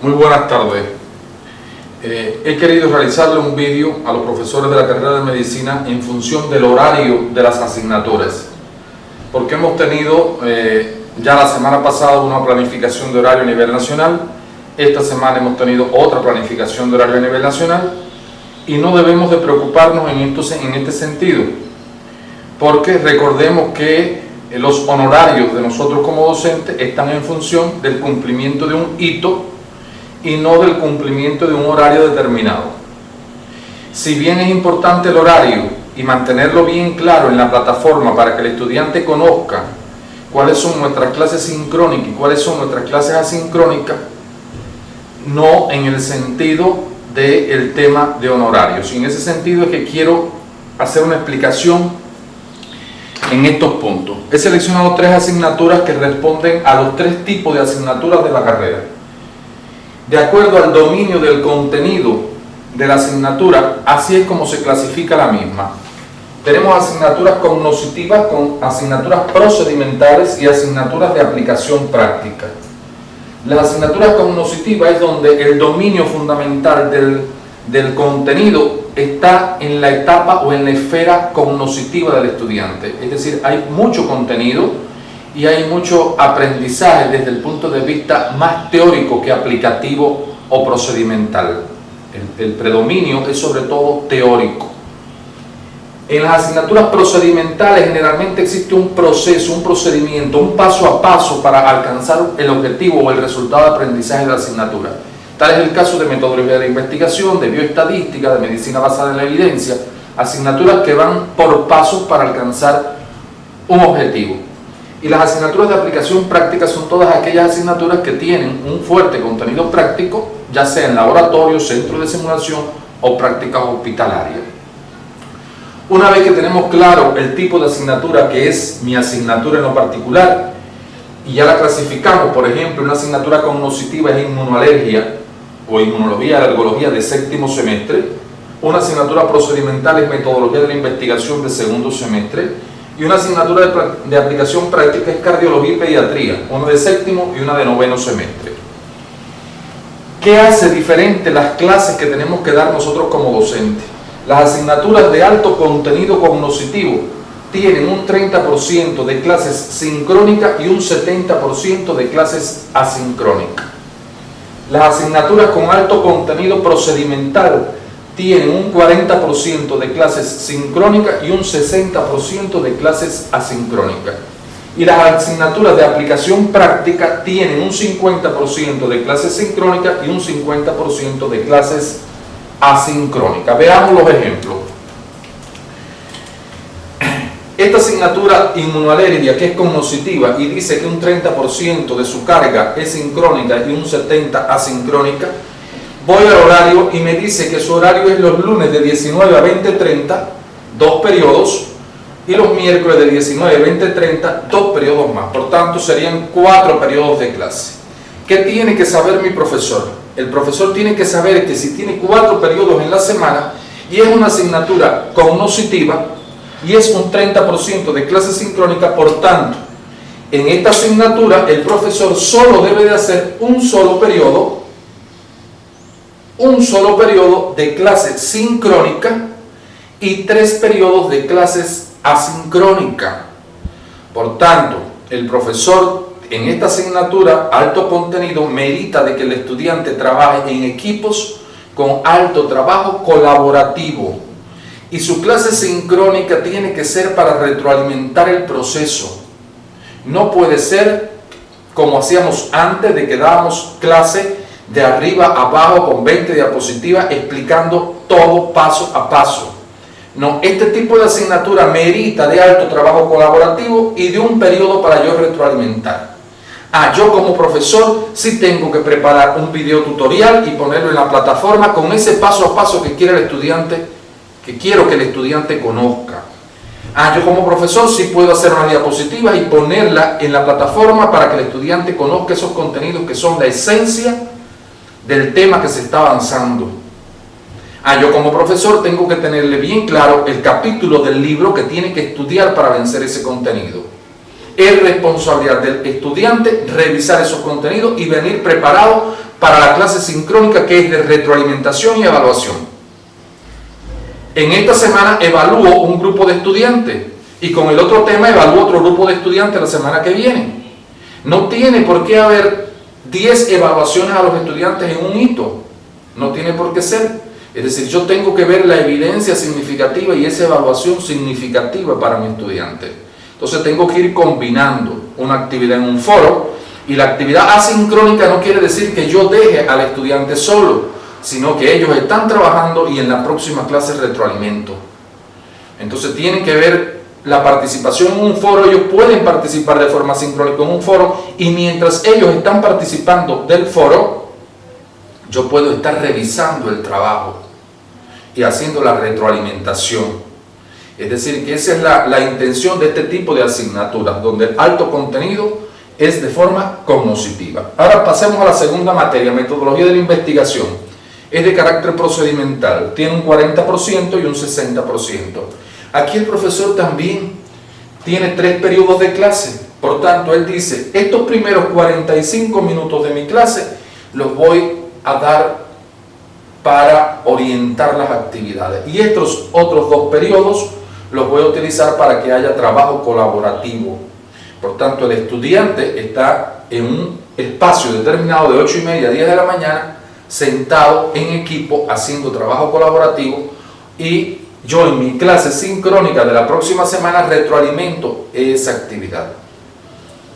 Muy buenas tardes. He querido realizarle un vídeo a los profesores de la carrera de medicina en función del horario de las asignaturas, porque hemos tenido ya la semana pasada una planificación de horario a nivel nacional, esta semana hemos tenido otra planificación de horario a nivel nacional y no debemos de preocuparnos en este sentido, porque recordemos que los honorarios de nosotros como docentes están en función del cumplimiento de un hito y no del cumplimiento de un horario determinado. Si bien es importante el horario y mantenerlo bien claro en la plataforma para que el estudiante conozca cuáles son nuestras clases sincrónicas y cuáles son nuestras clases asincrónicas, no en el sentido del tema de honorarios. Y en ese sentido es que quiero hacer una explicación en estos puntos. He seleccionado 3 asignaturas que responden a los 3 tipos de asignaturas de la carrera. De acuerdo al dominio del contenido de la asignatura, así es como se clasifica la misma. Tenemos asignaturas cognitivas, con asignaturas procedimentales y asignaturas de aplicación práctica. Las asignaturas cognitivas es donde el dominio fundamental del contenido está en la etapa o en la esfera cognitiva del estudiante. Es decir, hay mucho contenido y hay mucho aprendizaje desde el punto de vista más teórico que aplicativo o procedimental. El predominio es sobre todo teórico. En las asignaturas procedimentales generalmente existe un proceso, un procedimiento, un paso a paso para alcanzar el objetivo o el resultado de aprendizaje de la asignatura. Tal es el caso de metodología de investigación, de bioestadística, de medicina basada en la evidencia, asignaturas que van por pasos para alcanzar un objetivo. Y las asignaturas de aplicación práctica son todas aquellas asignaturas que tienen un fuerte contenido práctico, ya sea en laboratorio, centro de simulación o prácticas hospitalarias. Una vez que tenemos claro el tipo de asignatura que es mi asignatura en lo particular, y ya la clasificamos, por ejemplo, una asignatura cognitiva es inmunoalergia o inmunología y alergología de 7º semestre, una asignatura procedimental es metodología de la investigación de 2º semestre, y una asignatura de aplicación práctica es cardiología y pediatría, una de 7º y una de 9º semestre. ¿Qué hace diferente las clases que tenemos que dar nosotros como docentes? Las asignaturas de alto contenido cognitivo tienen un 30% de clases sincrónicas y un 70% de clases asincrónicas. Las asignaturas con alto contenido procedimental tienen un 40% de clases sincrónicas y un 60% de clases asincrónicas. Y las asignaturas de aplicación práctica tienen un 50% de clases sincrónicas y un 50% de clases asincrónicas. Veamos los ejemplos. Esta asignatura inmunoalergia, que es cognitiva y dice que un 30% de su carga es sincrónica y un 70% asincrónica, voy al horario y me dice que su horario es los lunes de 19 a 20:30, 2 periodos, y los miércoles de 19 a 20:30, 2 periodos más. Por tanto, serían 4 periodos de clase. ¿Qué tiene que saber mi profesor? El profesor tiene que saber que si tiene 4 periodos en la semana y es una asignatura cognitiva, y es un 30% de clase sincrónica, por tanto, en esta asignatura el profesor solo debe de hacer un solo periodo de clase sincrónica y 3 periodos de clases asincrónica. Por tanto, el profesor en esta asignatura alto contenido merita de que el estudiante trabaje en equipos con alto trabajo colaborativo. Y su clase sincrónica tiene que ser para retroalimentar el proceso. No puede ser como hacíamos antes, de que dábamos clase de arriba a abajo con 20 diapositivas explicando todo paso a paso. No, este tipo de asignatura merita de alto trabajo colaborativo y de un periodo para yo retroalimentar. Yo como profesor sí tengo que preparar un video tutorial y ponerlo en la plataforma con ese paso a paso que quiere el estudiante, que quiero que el estudiante conozca. Yo como profesor sí puedo hacer una diapositiva y ponerla en la plataforma para que el estudiante conozca esos contenidos que son la esencia del tema que se está avanzando. Yo como profesor tengo que tenerle bien claro el capítulo del libro que tiene que estudiar para vencer ese contenido. Es responsabilidad del estudiante revisar esos contenidos y venir preparado para la clase sincrónica, que es de retroalimentación y evaluación. En esta semana evalúo un grupo de estudiantes y con el otro tema evalúo otro grupo de estudiantes la semana que viene. No tiene por qué haber 10 evaluaciones a los estudiantes en un hito. No tiene por qué ser. Es decir, yo tengo que ver la evidencia significativa y esa evaluación significativa para mi estudiante. Entonces tengo que ir combinando una actividad en un foro, y la actividad asincrónica no quiere decir que yo deje al estudiante solo, sino que ellos están trabajando y en la próxima clase retroalimento. Entonces tienen que ver la participación en un foro. Ellos pueden participar de forma sincrónica en un foro, y mientras ellos están participando del foro, yo puedo estar revisando el trabajo y haciendo la retroalimentación. Es decir, que esa es la intención de este tipo de asignaturas, donde el alto contenido es de forma cognoscitiva. Ahora pasemos a la segunda materia, metodología de la investigación. Es de carácter procedimental, tiene un 40% y un 60%. Aquí el profesor también tiene 3 periodos de clase. Por tanto, él dice, estos primeros 45 minutos de mi clase los voy a dar para orientar las actividades, y estos otros 2 periodos los voy a utilizar para que haya trabajo colaborativo. Por tanto, el estudiante está en un espacio determinado de 8:30 a 10 de la mañana, sentado en equipo haciendo trabajo colaborativo, y yo en mi clase sincrónica de la próxima semana retroalimento esa actividad.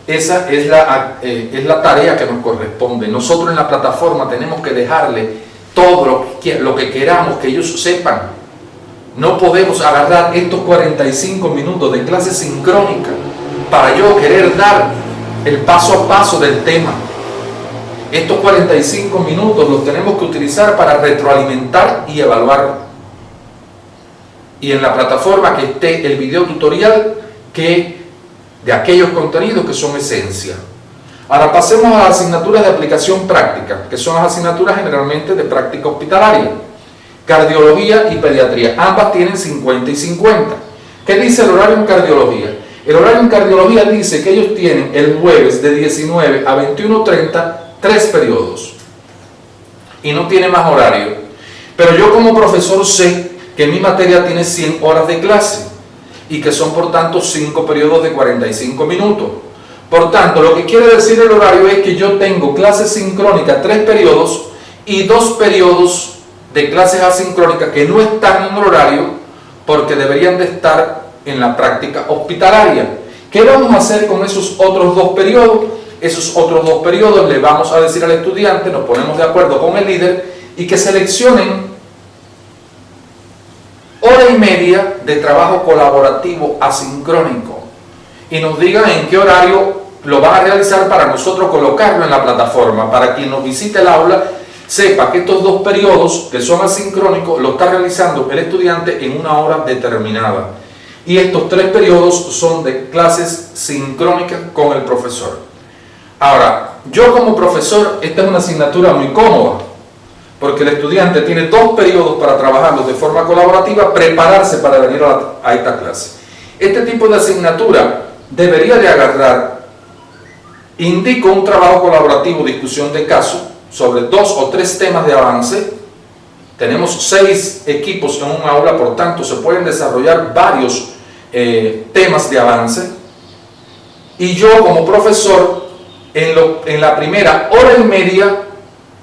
Esa es la tarea que nos corresponde. Nosotros en la plataforma tenemos que dejarle todo lo que queramos que ellos sepan. No podemos agarrar estos 45 minutos de clase sincrónica para yo querer dar el paso a paso del tema. Estos 45 minutos los tenemos que utilizar para retroalimentar y evaluar. Y en la plataforma que esté el video tutorial de aquellos contenidos que son esencia. Ahora pasemos a las asignaturas de aplicación práctica, que son las asignaturas generalmente de práctica hospitalaria. Cardiología y pediatría, ambas tienen 50 y 50. ¿Qué dice el horario en cardiología? El horario en cardiología dice que ellos tienen el jueves de 19 a 21:30 3 periodos y no tiene más horario. Pero yo como profesor sé que mi materia tiene 100 horas de clase y que son por tanto 5 periodos de 45 minutos. Por tanto, lo que quiere decir el horario es que yo tengo clases sincrónicas 3 periodos y 2 periodos de clases asincrónicas que no están en el horario porque deberían de estar en la práctica hospitalaria. ¿Qué vamos a hacer con esos otros 2 periodos? Esos otros 2 periodos le vamos a decir al estudiante, nos ponemos de acuerdo con el líder, y que seleccionen hora y media de trabajo colaborativo asincrónico y nos digan en qué horario lo van a realizar para nosotros colocarlo en la plataforma, para quien nos visite el aula sepa que estos 2 periodos que son asincrónicos lo está realizando el estudiante en una hora determinada, y estos 3 periodos son de clases sincrónicas con el profesor. Ahora, yo como profesor, esta es una asignatura muy cómoda, porque el estudiante tiene 2 periodos para trabajarlos de forma colaborativa, prepararse para venir a esta clase. Este tipo de asignatura debería de agarrar, indico un trabajo colaborativo, discusión de caso, sobre 2 o 3 temas de avance. Tenemos 6 equipos en un aula, por tanto se pueden desarrollar varios temas de avance, y yo como profesor en la primera hora y media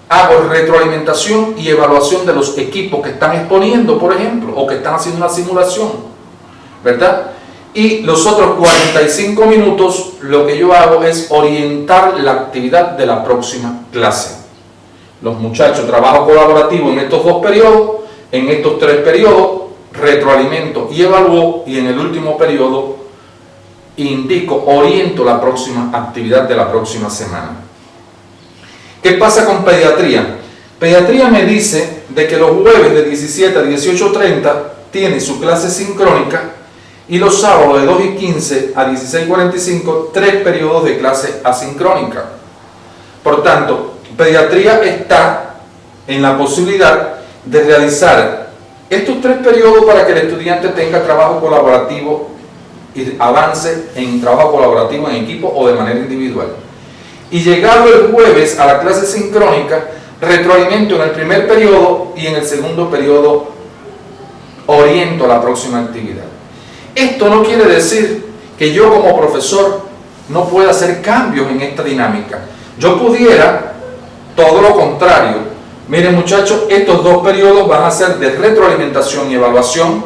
hago retroalimentación y evaluación de los equipos que están exponiendo, por ejemplo, o que están haciendo una simulación, ¿verdad? Y los otros 45 minutos lo que yo hago es orientar la actividad de la próxima clase. Los muchachos trabajo colaborativo en estos 2 periodos, en estos 3 periodos retroalimento y evalúo, y en el último periodo indico, oriento la próxima actividad de la próxima semana. ¿Qué pasa con pediatría? Pediatría me dice de que los jueves de 17 a 18:30 tiene su clase sincrónica, y los sábados de 2:15 a 16:45 3 periodos de clase asincrónica. Por tanto, pediatría está en la posibilidad de realizar estos 3 periodos para que el estudiante tenga trabajo colaborativo y avance en trabajo colaborativo en equipo o de manera individual. y llegado el jueves a la clase sincrónica, retroalimento en el primer periodo y en el segundo periodo oriento a la próxima actividad. Esto no quiere decir que yo como profesor no pueda hacer cambios en esta dinámica. Yo pudiera, todo lo contrario. Miren muchachos, estos 2 periodos van a ser de retroalimentación y evaluación,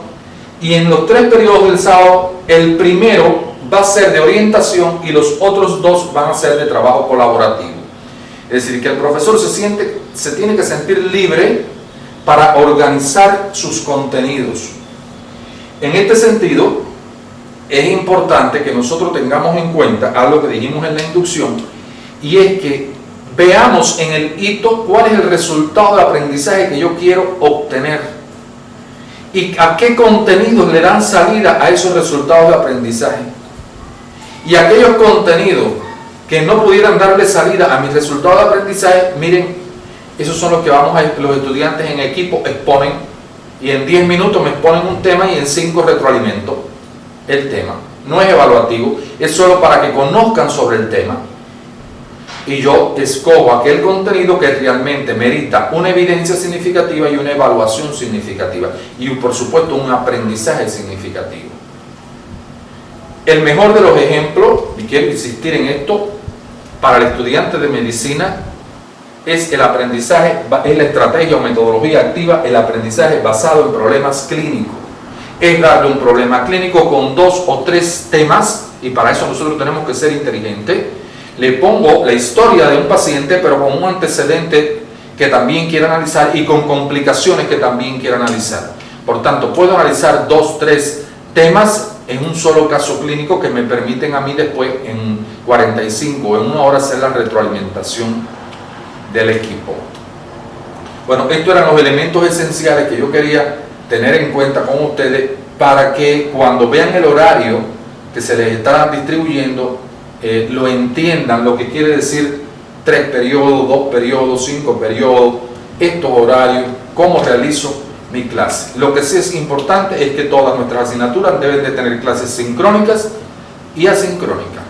y en los 3 periodos del sábado, el primero va a ser de orientación y los otros 2 van a ser de trabajo colaborativo. Es decir, que el profesor se tiene que sentir libre para organizar sus contenidos. En este sentido, es importante que nosotros tengamos en cuenta algo que dijimos en la inducción, y es que veamos en el hito cuál es el resultado de aprendizaje que yo quiero obtener y a qué contenidos le dan salida a esos resultados de aprendizaje. Y aquellos contenidos que no pudieran darle salida a mis resultados de aprendizaje, miren, esos son los que los estudiantes en equipo exponen, y en 10 minutos me exponen un tema y en 5 retroalimento el tema. No es evaluativo, es solo para que conozcan sobre el tema, y yo escojo aquel contenido que realmente merita una evidencia significativa y una evaluación significativa, y por supuesto un aprendizaje significativo. El mejor de los ejemplos, y quiero insistir en esto, para el estudiante de medicina es el aprendizaje, es la estrategia o metodología activa, el aprendizaje basado en problemas clínicos. Es darle un problema clínico con 2 o 3 temas, y para eso nosotros tenemos que ser inteligentes. Le pongo la historia de un paciente, pero con un antecedente que también quiero analizar y con complicaciones que también quiero analizar. Por tanto, puedo analizar 2, 3 temas en un solo caso clínico que me permiten a mí después en 45 o en 1 hora hacer la retroalimentación del equipo. Bueno, estos eran los elementos esenciales que yo quería tener en cuenta con ustedes para que cuando vean el horario que se les está distribuyendo, lo entiendan, lo que quiere decir 3 periodos, 2 periodos, 5 periodos, estos horarios, cómo realizo mi clase. Lo que sí es importante es que todas nuestras asignaturas deben de tener clases sincrónicas y asincrónicas.